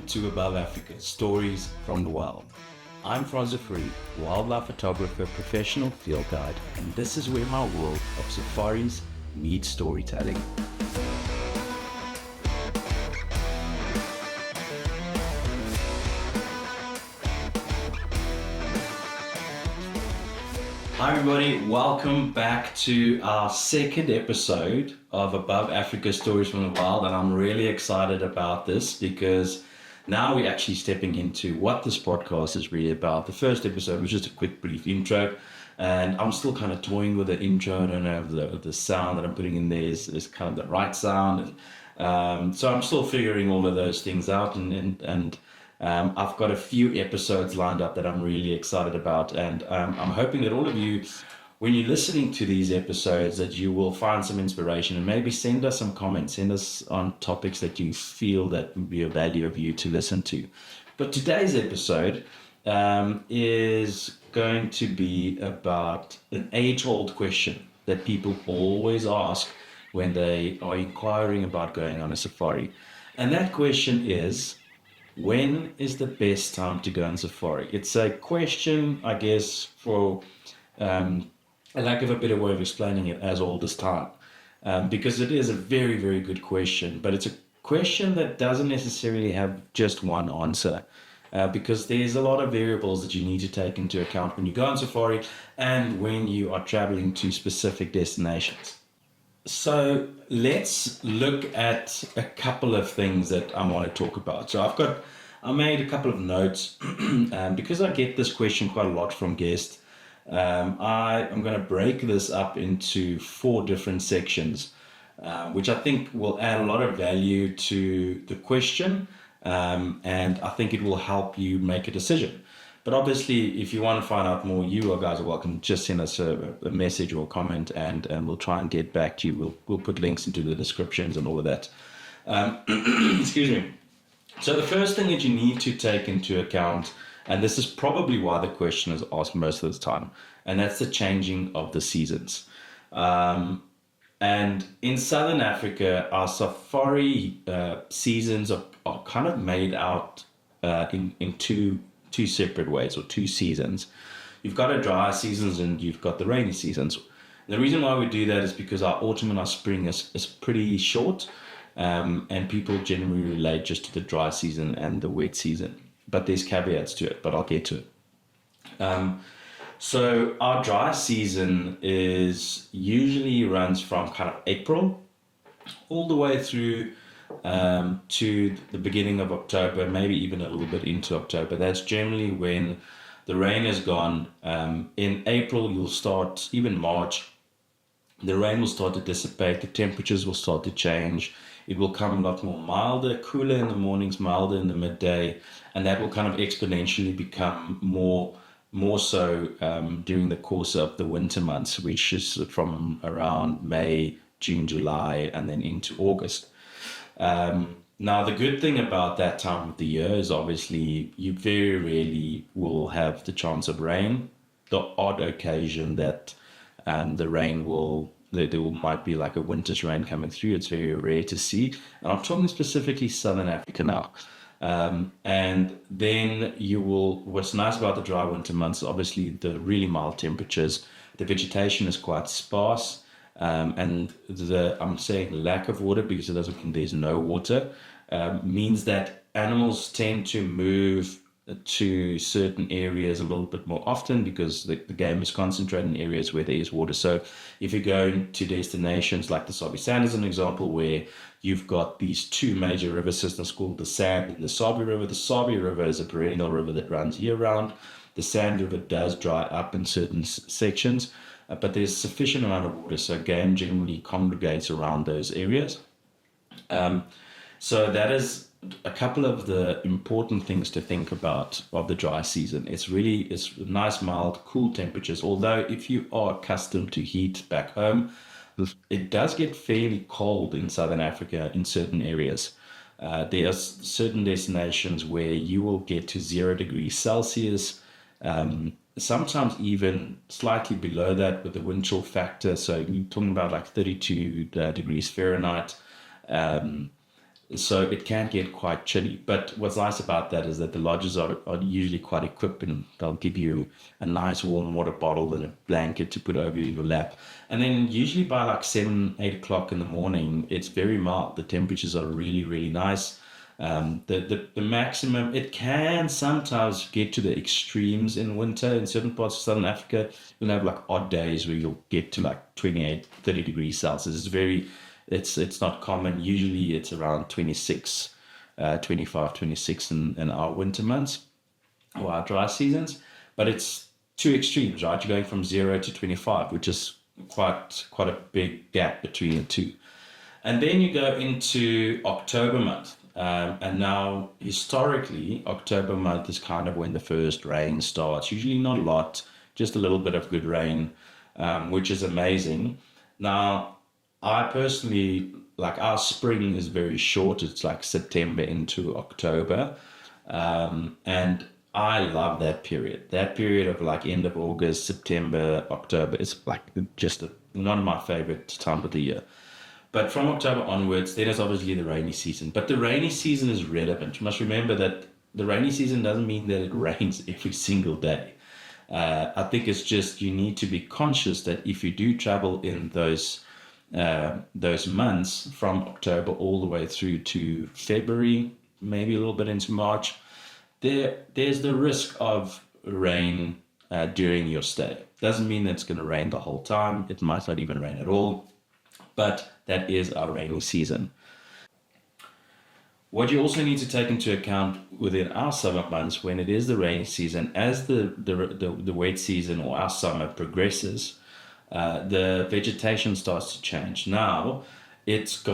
to Above Africa, Stories from the Wild. I'm Francois, Fourie, wildlife photographer, professional field guide, and this is where my world of safaris meets storytelling. Hi everybody, welcome back to our second episode of Above Africa Stories from the Wild, and I'm really excited about this because now we're actually stepping into what this podcast is really about. The first episode was just a quick brief intro, and I'm still kind of toying with the intro. I don't know if the sound that I'm putting in there is kind of the right sound. So I'm still figuring all of those things out, and I've got a few episodes lined up that I'm really excited about, and I'm hoping that all of you, when you're listening to these episodes, that you will find some inspiration and maybe send us some comments, send us on topics that you feel that would be of value of you to listen to. But today's episode is going to be about an age-old question that people always ask when they are inquiring about going on a safari. And that question is, when is the best time to go on safari? It's a question, I guess, for a lack of a better way of explaining it, as old as time, because it is a very, very good question, but it's a question that doesn't necessarily have just one answer, because there's a lot of variables that you need to take into account when you go on safari and when you are traveling to specific destinations. So let's look at a couple of things that I want to talk about. So I made a couple of notes because I get this question quite a lot from guests. I'm going to break this up into 4 different sections, which I think will add a lot of value to the question, and I think it will help you make a decision. But obviously, if you want to find out more, you guys are welcome. Just send us a message or a comment, and we'll try and get back to you. We'll put links into the descriptions and all of that. Excuse me. So the first thing that you need to take into account, and this is probably why the question is asked most of the time, and that's the changing of the seasons. And in Southern Africa, our safari seasons are kind of made out in two separate ways, or 2 seasons. You've got a dry seasons and you've got the rainy seasons. The reason why we do that is because our autumn and our spring is pretty short, and people generally relate just to the dry season and the wet season. But there's caveats to it, but I'll get to it. So our dry season usually runs from kind of April all the way through to the beginning of October, maybe even a little bit into October. That's generally when the rain is gone. In April, you'll start, even March, the rain will start to dissipate, the temperatures will start to change. It will come a lot more milder, cooler in the mornings, milder in the midday, and that will kind of exponentially become more so during the course of the winter months, which is from around May, June, July, and then into August. Now, the good thing about that time of the year is obviously you very rarely will have the chance of rain. The odd occasion that the rain there might be like a winter's rain coming through. It's very rare to see. And I'm talking specifically Southern Africa now. And then what's nice about the dry winter months, obviously the really mild temperatures, the vegetation is quite sparse. And I'm saying lack of water because it doesn't mean there's no water, means that animals tend to move to certain areas a little bit more often because the game is concentrated in areas where there is water. So if you go to destinations like the Sabi Sand as an example, where you've got these 2 major river systems called the Sand and the Sabi River. The Sabi River is a perennial river that runs year round. The Sand River does dry up in certain sections, but there's sufficient amount of water, so game generally congregates around those areas. So that is a couple of the important things to think about of the dry season. It's nice, mild, cool temperatures, although if you are accustomed to heat back home, it does get fairly cold in Southern Africa in certain areas. There are certain destinations where you will get to 0 degrees Celsius, sometimes even slightly below that with the wind chill factor. So you're talking about like 32 degrees Fahrenheit. So it can get quite chilly. But what's nice about that is that the lodges are usually quite equipped, and they'll give you a nice warm water bottle and a blanket to put over your lap. And then usually by like 7, 8 o'clock in the morning, it's very mild. The temperatures are really, really nice. The maximum, it can sometimes get to the extremes in winter. In certain parts of Southern Africa, you'll have like odd days where you'll get to like 28, 30 degrees Celsius. It's not common. Usually it's around 26, 25, 26 in our winter months or our dry seasons. But it's two extremes, right? You're going from 0 to 25, which is quite a big gap between the two. And then you go into October month. And now, historically, October month is kind of when the first rain starts. Usually not a lot, just a little bit of good rain, which is amazing. Now, I personally, like our spring is very short. It's like September into October. And I love that period. That period of like end of August, September, October. It's like just one of my favorite times of the year. But from October onwards, then it's obviously the rainy season. But the rainy season is relevant. You must remember that the rainy season doesn't mean that it rains every single day. I think it's just you need to be conscious that if you do travel in those months from October all the way through to February, maybe a little bit into March, there's the risk of rain during your stay. Doesn't mean that it's going to rain the whole time. It might not even rain at all. But that is our rainy season. What you also need to take into account within our summer months, when it is the rainy season, as the wet season or our summer progresses, the vegetation starts to change. Now, it's two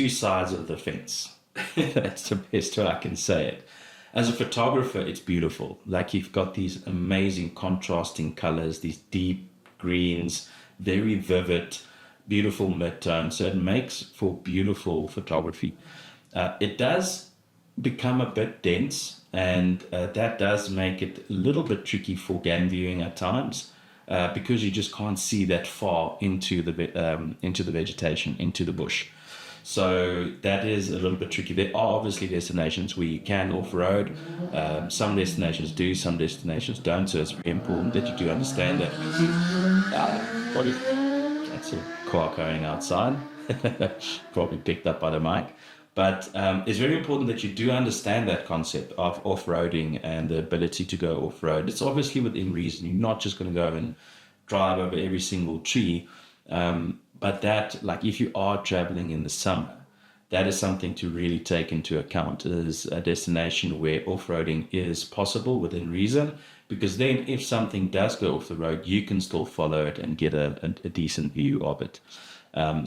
sides of the fence. That's the best way I can say it. As a photographer, it's beautiful. Like you've got these amazing contrasting colors, these deep greens, very vivid, beautiful midtones. So it makes for beautiful photography. It does become a bit dense, and that does make it a little bit tricky for game viewing at times, because you just can't see that far into the vegetation, into the bush. So that is a little bit tricky. There are obviously destinations where you can off-road. Some destinations do, some destinations don't. So it's very important that you do understand that. That's a car going outside. Probably picked up by the mic. But it's very important that you do understand that concept of off-roading and the ability to go off-road. It's obviously within reason. You're not just going to go and drive over every single tree. But that, like if you are traveling in the summer, that is something to really take into account. It is a destination where off-roading is possible within reason, because then if something does go off the road, you can still follow it and get a decent view of it.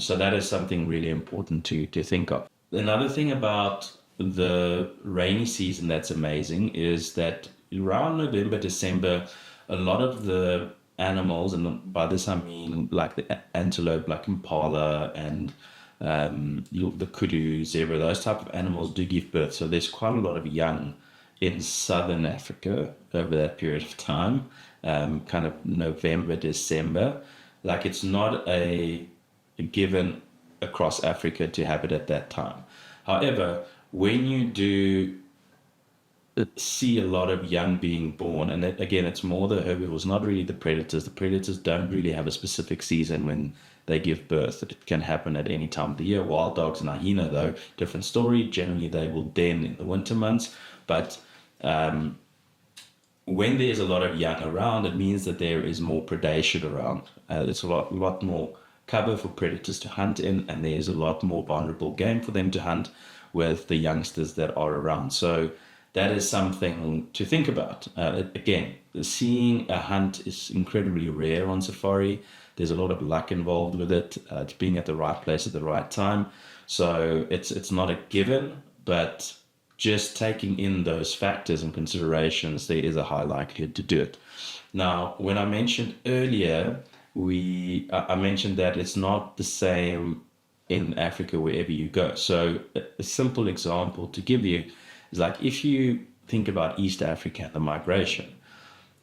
So that is something really important to think of. Another thing about the rainy season that's amazing is that around November, December, a lot of the animals, and by this I mean like the antelope, like impala and the kudu, zebra, those type of animals do give birth. So there's quite a lot of young in southern Africa over that period of time, kind of November, December. Like it's not a given across Africa to have it at that time. However, when you do see a lot of young being born, and again, it's more the herbivores, not really the predators. The predators don't really have a specific season when they give birth. It can happen at any time of the year. Wild dogs and hyena, though, different story. Generally, they will den in the winter months. But when there's a lot of young around, it means that there is more predation around. There's a lot more cover for predators to hunt in, and there's a lot more vulnerable game for them to hunt with the youngsters that are around. So that is something to think about. Again, seeing a hunt is incredibly rare on safari. There's a lot of luck involved with it. It's being at the right place at the right time. So it's not a given, but just taking in those factors and considerations, there is a high likelihood to do it. Now, when I mentioned earlier, I mentioned that it's not the same in Africa wherever you go. So a simple example to give you is like if you think about East Africa, the migration,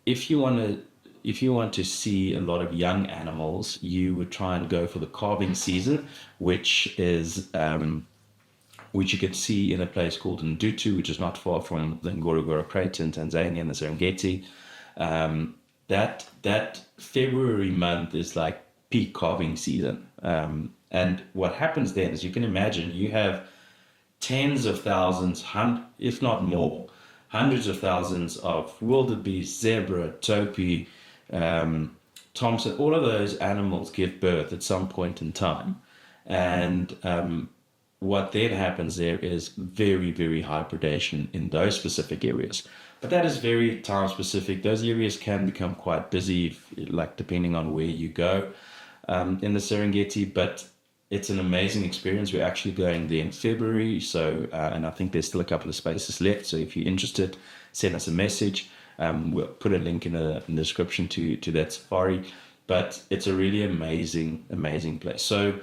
if you want to, if you want to see a lot of young animals, you would try and go for the calving season, which is which you can see in a place called Ndutu, which is not far from the Ngorongoro Crater in Tanzania and the Serengeti. That February month is like peak calving season. And what happens then is, you can imagine, you have tens of thousands, if not more, hundreds of thousands of wildebeest, zebra, topi, Thompson. All of those animals give birth at some point in time. And what then happens there is very, very high predation in those specific areas. But that is very time specific. Those areas can become quite busy, like depending on where you go in the Serengeti. But it's an amazing experience. We're actually going there in February. So, and I think there's still a couple of spaces left. So if you're interested, send us a message. We'll put a link in the description to that safari. But it's a really amazing, amazing place. So,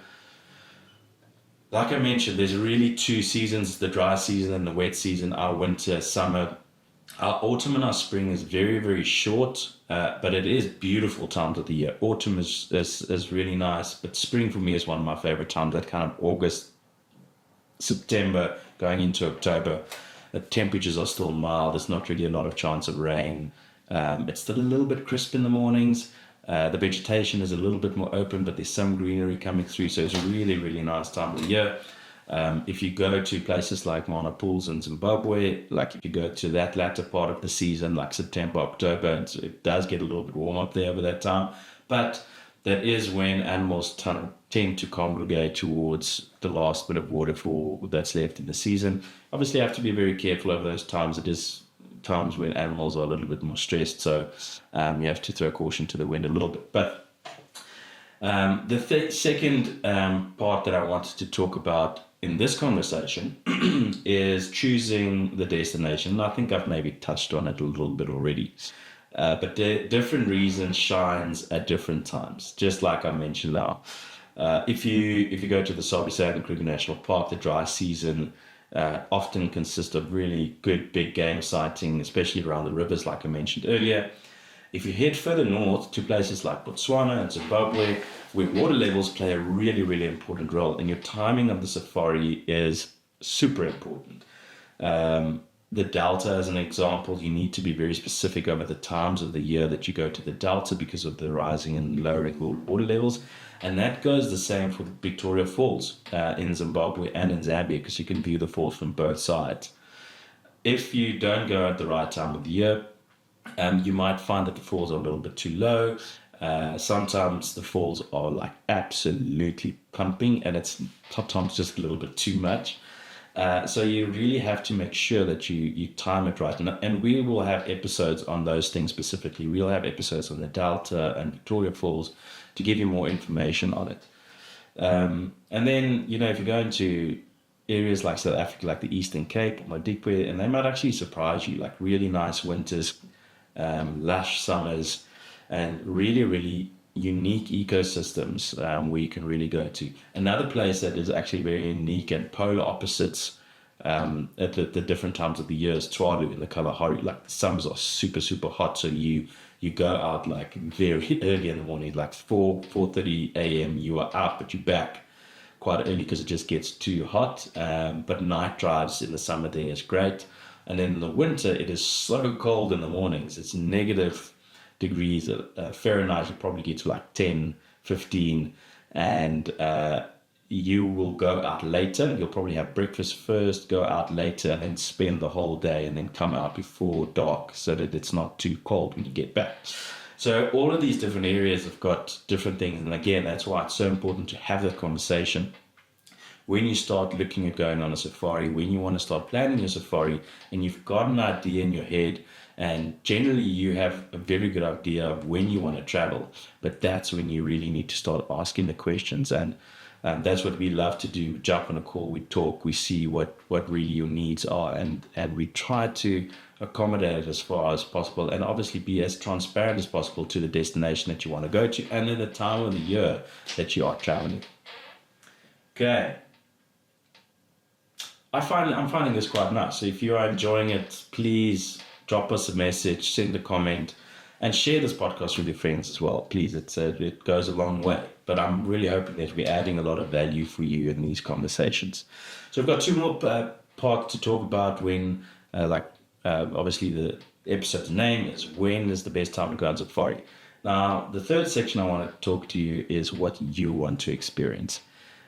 like I mentioned, there's really two seasons, the dry season and the wet season, our winter, summer. Our autumn and our spring is very, very short, but it is beautiful times of the year. Autumn is really nice, but spring for me is one of my favorite times, that kind of August, September, going into October. The temperatures are still mild. There's not really a lot of chance of rain. It's still a little bit crisp in the mornings. The vegetation is a little bit more open, but there's some greenery coming through. So it's a really, really nice time of the year. If you go to places like Mana Pools in Zimbabwe, like if you go to that latter part of the season, like September, October, it does get a little bit warm up there over that time. But that is when animals tend to congregate towards the last bit of waterfall that's left in the season. Obviously, you have to be very careful over those times. It is times when animals are a little bit more stressed, so you have to throw caution to the wind a little bit. But the second part that I wanted to talk about in this conversation is choosing the destination. I think I've maybe touched on it a little bit already, but different reasons shines at different times. Just like I mentioned now, if you go to the Sabi Kruger National Park, the dry season often consists of really good big game sighting, especially around the rivers, like I mentioned earlier. If you head further north to places like Botswana and Zimbabwe, where water levels play a really, really important role, and your timing of the safari is super important. The Delta, as an example, you need to be very specific over the times of the year that you go to the Delta because of the rising and lowering water levels. And that goes the same for the Victoria Falls in Zimbabwe and in Zambia, because you can view the falls from both sides. If you don't go at the right time of the year, you might find that the falls are a little bit too low. Sometimes the falls are like absolutely pumping, and it's sometimes just a little bit too much. So you really have to make sure that you time it right. And we will have episodes on those things specifically. We'll have episodes on the Delta and Victoria Falls to give you more information on it. And then, if you go into areas like South Africa, like the Eastern Cape or Modikwe, and they might actually surprise you, like really nice winters, lush summers, and really, really unique ecosystems where you can really go to. Another place that is actually very unique and polar opposites at the different times of the year is Tswalu in the Kalahari. Like the summers are super, super hot, so you go out like very early in the morning, like 4:30 a.m. you are out, but you're back quite early because it just gets too hot. But night drives in the summer there is great. And then in the winter, it is so cold in the mornings. It's negative degrees Fahrenheit. You probably get to like 10, 15, and you will go out later. You'll probably have breakfast first, go out later, and then spend the whole day, and then come out before dark so that it's not too cold when you get back. So all of these different areas have got different things. And again, that's why it's so important to have that conversation when you start looking at going on a safari, when you want to start planning your safari, and you've got an idea in your head, and generally you have a very good idea of when you want to travel, but that's when you really need to start asking the questions. And that's what we love to do. We jump on a call, we talk, we see what really your needs are, and we try to accommodate it as far as possible, and obviously be as transparent as possible to the destination that you want to go to and at the time of the year that you are traveling. Okay. I'm finding this quite nice. So if you are enjoying it, please drop us a message, send a comment, And share this podcast with your friends as well, please. It goes a long way. But I'm really hoping that we're adding a lot of value for you in these conversations. So we've got two more parts to talk about when, obviously the episode's name is when is the best time to go on safari. Now, the third section I want to talk to you is what you want to experience.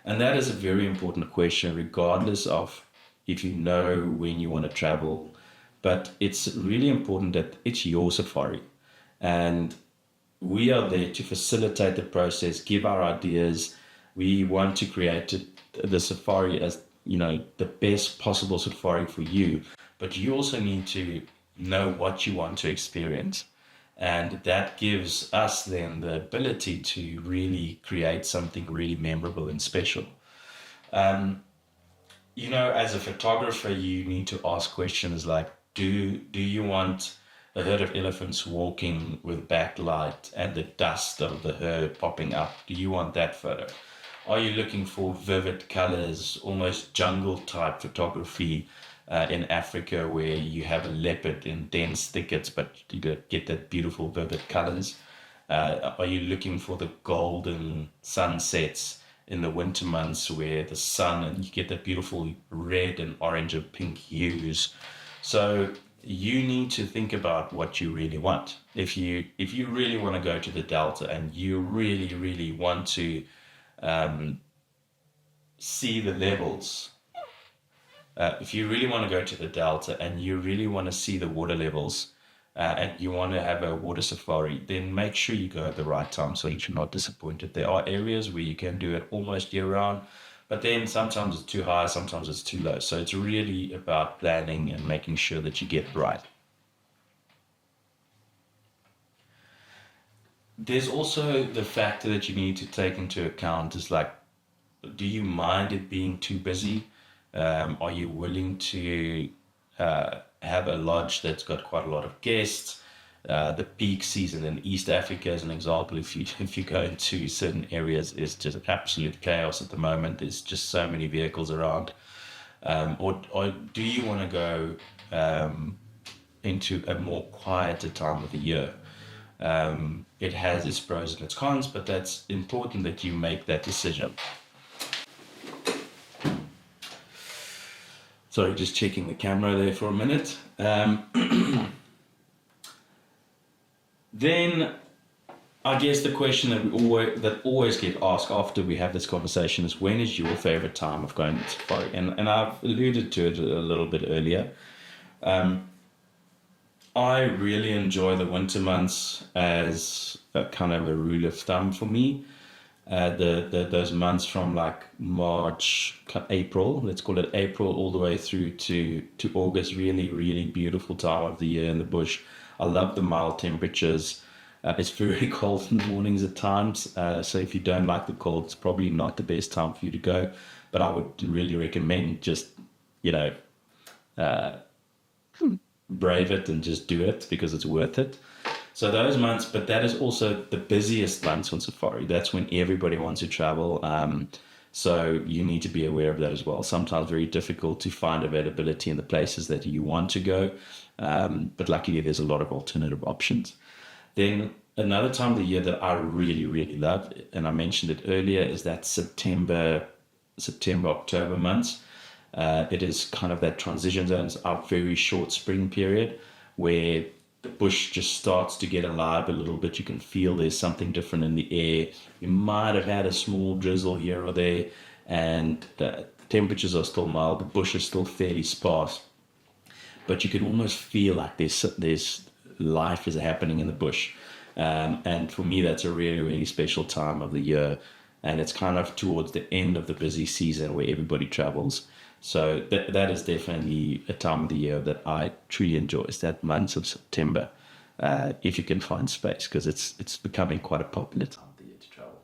And that is a very important question, regardless of if you know when you want to travel. But it's really important that it's your safari. And we are there to facilitate the process, give our ideas. We want to create the safari as, the best possible safari for you. But you also need to know what you want to experience. And that gives us then the ability to really create something really memorable and special. As a photographer, you need to ask questions like, do you want a herd of elephants walking with backlight and the dust of the herd popping up? Do you want that photo? Are you looking for vivid colors, almost jungle type photography in Africa where you have a leopard in dense thickets, but you get that beautiful vivid colors? Are you looking for the golden sunsets in the winter months where the sun and you get that beautiful red and orange and pink hues? So you need to think about what you really want. If you really want to go to the Delta and you really, really want to see the levels, if you really want to go to the Delta and you really want to see the water levels and you want to have a water safari, then make sure you go at the right time so you're not disappointed. There are areas where you can do it almost year round, but then sometimes it's too high, sometimes it's too low. So it's really about planning and making sure that you get it right. There's also the factor that you need to take into account is like, do you mind it being too busy? Are you willing to have a lodge that's got quite a lot of guests? The peak season in East Africa, as an example, if you go into certain areas, is just absolute chaos at the moment. There's just so many vehicles around. Or do you want to go into a more quieter time of the year? It has its pros and its cons, but that's important that you make that decision. Sorry, just checking the camera there for a minute. Then I guess the question that always get asked after we have this conversation is, when is your favorite time of going to safari? And I've alluded to it a little bit earlier. I really enjoy the winter months as a kind of a rule of thumb for me. Those months from like March, April, let's call it April, all the way through to August, really, really beautiful time of the year in the bush. I love the mild temperatures. It's very cold in the mornings at times. So if you don't like the cold, it's probably not the best time for you to go. But I would really recommend just, brave it and just do it because it's worth it. So those months, but that is also the busiest months on safari. That's when everybody wants to travel. So you need to be aware of that as well. Sometimes very difficult to find availability in the places that you want to go. But luckily there's a lot of alternative options. Then another time of the year that I really, really love, and I mentioned it earlier, is that September, October months. It is kind of that transition zone, our very short spring period where the bush just starts to get alive a little bit. You can feel there's something different in the air. You might have had a small drizzle here or there, and the temperatures are still mild. The bush is still fairly sparse, but you can almost feel like there's life is happening in the bush. And for me, that's a really, really special time of the year. And it's kind of towards the end of the busy season where everybody travels. So that is definitely a time of the year that I truly enjoy. It's that month of September, if you can find space, because it's becoming quite a popular time of the year to travel.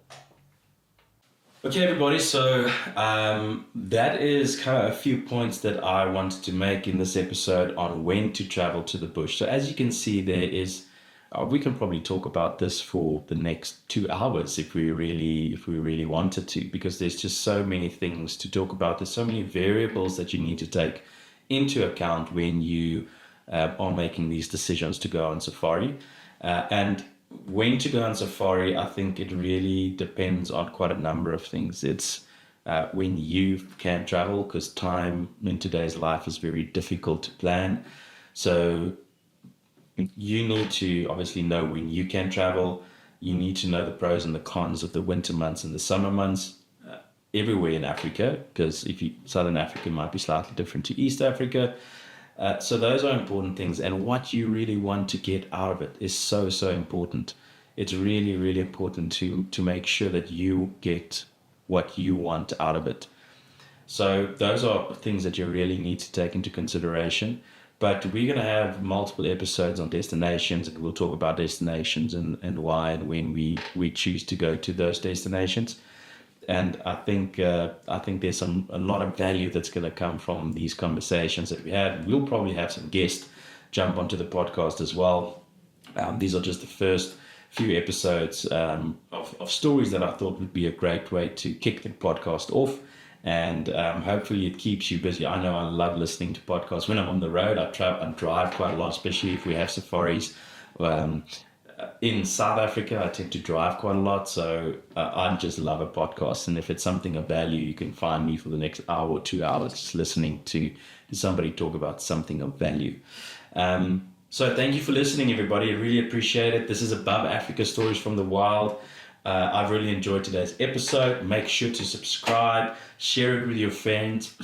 Okay, everybody. So that is kind of a few points that I wanted to make in this episode on when to travel to the bush. So as you can see, there is. We can probably talk about this for the next 2 hours if we really wanted to, because there's just so many things to talk about. There's so many variables that you need to take into account when you are making these decisions to go on safari. And when to go on safari, I think it really depends on quite a number of things. It's when you can travel, because time in today's life is very difficult to plan. So you need to obviously know when you can travel. You need to know the pros and the cons of the winter months and the summer months everywhere in Africa, because Southern Africa might be slightly different to East Africa. So those are important things, and what you really want to get out of it is so, so important. It's really, really important to make sure that you get what you want out of it. So those are things that you really need to take into consideration. But we're going to have multiple episodes on destinations, and we'll talk about destinations and why and when we choose to go to those destinations. And I think there's a lot of value that's going to come from these conversations that we had. We'll probably have some guests jump onto the podcast as well. These are just the first few episodes of stories that I thought would be a great way to kick the podcast off. And hopefully it keeps you busy. I know I love listening to podcasts. When I'm on the road, I drive quite a lot, especially if we have safaris. In South Africa, I tend to drive quite a lot, so I just love a podcast. And if it's something of value, you can find me for the next hour or 2 hours just listening to somebody talk about something of value. So thank you for listening, everybody. I really appreciate it. This is Above Africa Stories from the Wild. I've really enjoyed today's episode. Make sure to subscribe, share it with your friends.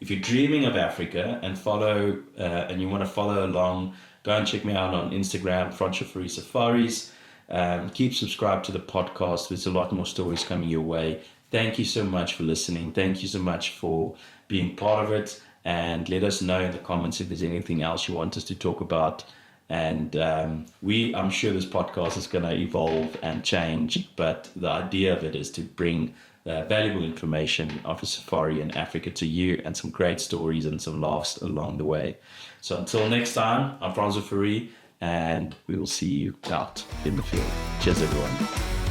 If you're dreaming of Africa and you want to follow along, go and check me out on Instagram, Fourie Safaris. Keep subscribed to the podcast. There's a lot more stories coming your way. Thank you so much for listening. Thank you so much for being part of it. And let us know in the comments if there's anything else you want us to talk about. And I'm sure this podcast is going to evolve and change, but the idea of it is to bring valuable information of a safari in Africa to you, and some great stories and some laughs along the way. So until next time, I'm Francois, and we will see you out in the field. Cheers, everyone.